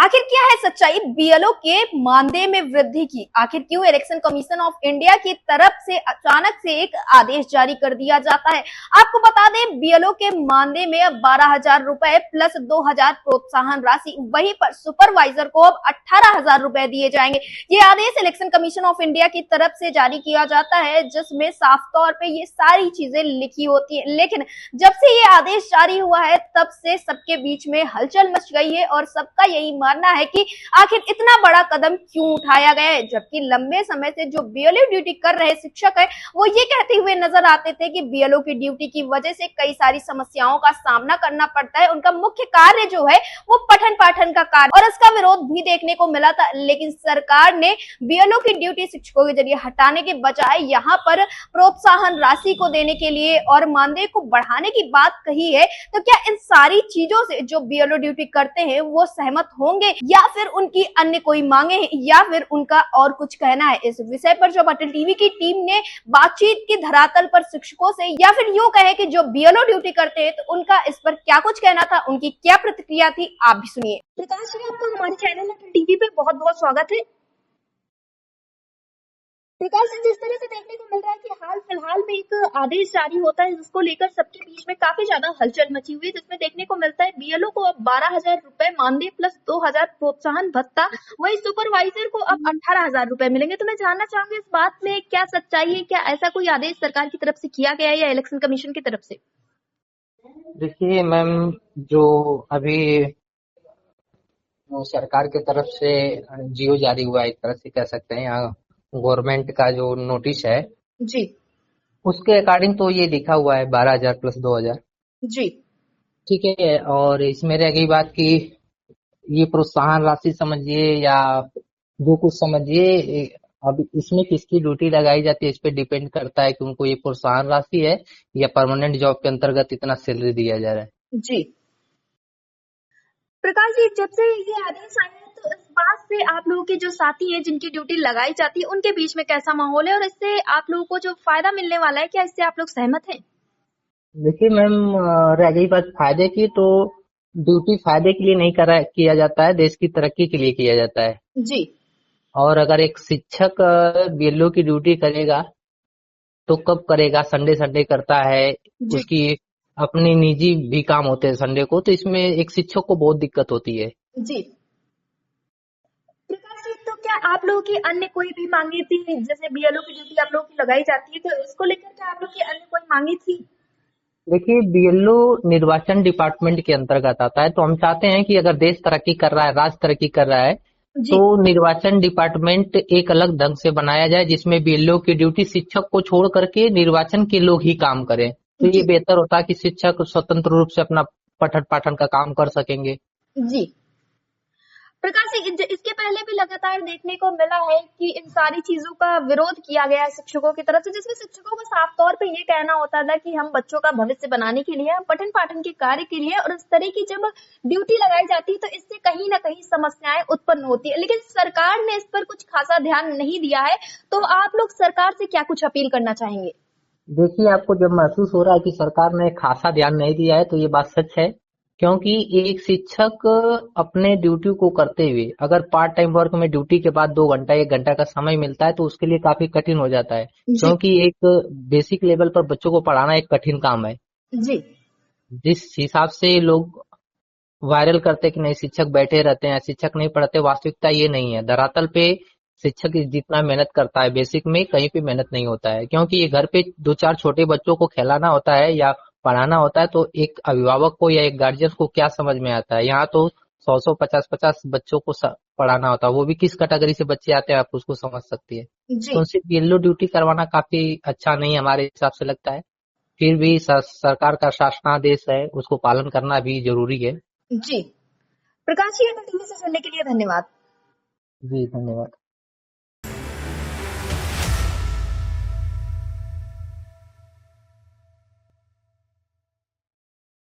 आखिर क्या है सच्चाई बीएलओ के मानदेय में वृद्धि की? आखिर क्यों इलेक्शन कमीशन ऑफ इंडिया की तरफ से अचानक से एक आदेश जारी कर दिया जाता है? आपको बता दें, बीएलओ के मानदेय में अब 12,000 रुपए प्लस 2,000 प्रोत्साहन राशि, वहीं पर सुपरवाइजर को अब 18,000 रुपए दिए जाएंगे। ये आदेश इलेक्शन कमीशन ऑफ इंडिया की तरफ से जारी किया जाता है, जिसमें साफ तौर पर ये सारी चीजें लिखी होती है। लेकिन जब से ये आदेश जारी हुआ है, तब से सबके बीच में हलचल मच गई है और सबका यही मानना है कि आखिर इतना बड़ा कदम क्यों उठाया गया है, जबकि लंबे समय से जो बीएलओ ड्यूटी कर रहे शिक्षक है वो ये कहते हुए नजर आते थे कि बीएलओ की ड्यूटी की वजह से कई सारी समस्याओं का सामना करना पड़ता है। उनका मुख्य कार्य जो है वो पठन पाठन का कार्य, और इसका विरोध भी देखने को मिला था। लेकिन सरकार ने बीएलओ की ड्यूटी शिक्षकों के जरिए हटाने के बजाय यहाँ पर प्रोत्साहन राशि को देने के लिए और मानदेय को बढ़ाने की बात कही है। तो क्या इन सारी चीजों से जो बीएलओ ड्यूटी करते हैं वो सहमत होंगे, या फिर उनकी अन्य कोई मांगे हैं, या फिर उनका और कुछ कहना है? इस विषय पर जो अटल टीवी की टीम ने बातचीत की धरातल पर शिक्षकों से, या फिर यूं कहे कि जो बीएलओ ड्यूटी करते हैं, तो उनका इस पर क्या कुछ कहना था, उनकी क्या प्रतिक्रिया थी, आप भी सुनिए। प्रकाश जी, आपका हमारे चैनल अटल टीवी पे बहुत बहुत स्वागत है। प्रकाश जी, जिस तरह से देखने को मिल रहा है कि हाल फिलहाल में एक आदेश जारी होता है, जिसको लेकर सबके बीच में काफी ज्यादा हलचल मची हुई है, जिसमें देखने को मिलता है बीएलओ को अब 12,000 रुपए मानदेय प्लस 2,000 प्रोत्साहन भत्ता, वही सुपरवाइजर को अब 18,000 रुपए मिलेंगे। तो मैं जानना चाहूंगी, इस बात में क्या सच्चाई है? क्या ऐसा कोई आदेश सरकार की तरफ से किया गया है या इलेक्शन कमीशन की तरफ से? देखिए मैम, जो अभी सरकार की तरफ से जियो जारी हुआ है, एक तरह से कह सकते हैं, यहाँ गवर्नमेंट का जो नोटिस है जी उसके अकॉर्डिंग तो ये लिखा हुआ है 12,000 प्लस 2,000। जी ठीक है। और इसमें रह गई बात कि ये प्रोत्साहन राशि समझिए या जो कुछ समझिए, अब इसमें किसकी ड्यूटी लगाई जाती है इस पे डिपेंड करता है कि उनको ये प्रोत्साहन राशि है या परमानेंट जॉब के अंतर्गत इतना सैलरी दिया जा रहा है। जी प्रकाश जी, जब से ये आदेश आए हैं, तो इस बात से आप लोगों के जो साथी हैं जिनकी ड्यूटी लगाई जाती है, उनके बीच में कैसा माहौल है, और इससे आप लोगों को जो फायदा मिलने वाला है, क्या इससे आप लोग सहमत हैं? देखिए मैम, रह गई बात फायदे की, तो ड्यूटी फायदे के लिए नहीं किया जाता है, देश की तरक्की के लिए किया जाता है। जी और अगर एक शिक्षक बीएलओ की ड्यूटी करेगा तो कब करेगा? संडे संडे करता है, जी उसकी अपनी निजी भी काम होते हैं संडे को, तो इसमें एक शिक्षक को बहुत दिक्कत होती है। जी प्रकाश जी, तो क्या आप लोगों की अन्य कोई भी मांगे थी? जैसे बीएलओ की ड्यूटी आप लोगों की लगाई जाती है, तो इसको लेकर क्या आप लोग की अन्य कोई मांगे थी? देखिए, बीएलओ निर्वाचन डिपार्टमेंट के अंतर्गत आता है, तो हम चाहते हैं कि अगर देश तरक्की कर रहा है, राज्य तरक्की कर रहा है, जी तो निर्वाचन डिपार्टमेंट एक अलग ढंग से बनाया जाए, जिसमें बीएलओ की ड्यूटी शिक्षक को छोड़ करके निर्वाचन के लोग ही काम करें। तो ये जी बेहतर होता है कि शिक्षक स्वतंत्र रूप से अपना पठन पाठन का काम कर सकेंगे। जी प्रकाश जी, इसके पहले भी लगातार देखने को मिला है कि इन सारी चीजों का विरोध किया गया है शिक्षकों की तरफ से, जिसमें शिक्षकों का साफ तौर पे ये कहना होता था कि हम बच्चों का भविष्य बनाने के लिए, हम पठन पाठन के कार्य के लिए, और इस तरह की जब ड्यूटी लगाई जाती है तो इससे कहीं ना कहीं समस्याएं उत्पन्न होती है। लेकिन सरकार ने इस पर कुछ खासा ध्यान नहीं दिया है, तो आप लोग सरकार से क्या कुछ अपील करना चाहेंगे? देखिए, आपको जब महसूस हो रहा है कि सरकार ने खासा ध्यान नहीं दिया है, तो ये बात सच है, क्योंकि एक शिक्षक अपने ड्यूटी को करते हुए अगर पार्ट टाइम वर्क में ड्यूटी के बाद 2 घंटा 1 घंटा का समय मिलता है, तो उसके लिए काफी कठिन हो जाता है, जी क्योंकि एक बेसिक लेवल पर बच्चों को पढ़ाना एक कठिन काम है। जी जिस हिसाब से लोग वायरल करते कि नहीं शिक्षक बैठे रहते हैं, शिक्षक नहीं पढ़ते, वास्तविकता ये नहीं है। धरातल पे शिक्षक जितना मेहनत करता है बेसिक में, कहीं पे मेहनत नहीं होता है, क्योंकि ये घर पे 2-4 छोटे बच्चों को खिलाना होता है या पढ़ाना होता है, तो एक अभिभावक को या एक गार्जियन को क्या समझ में आता है? यहाँ तो 100-100 50-50 बच्चों को पढ़ाना होता है, वो भी किस कैटेगरी से बच्चे आते हैं आप उसको समझ सकती है। तो जी उनसे बीएलओ ड्यूटी करवाना काफी अच्छा नहीं हमारे हिसाब से लगता है। फिर भी सरकार का शासनादेश है, उसको पालन करना भी जरूरी है। जी प्रकाश जी, टीवी से सुनने के लिए धन्यवाद। जी धन्यवाद।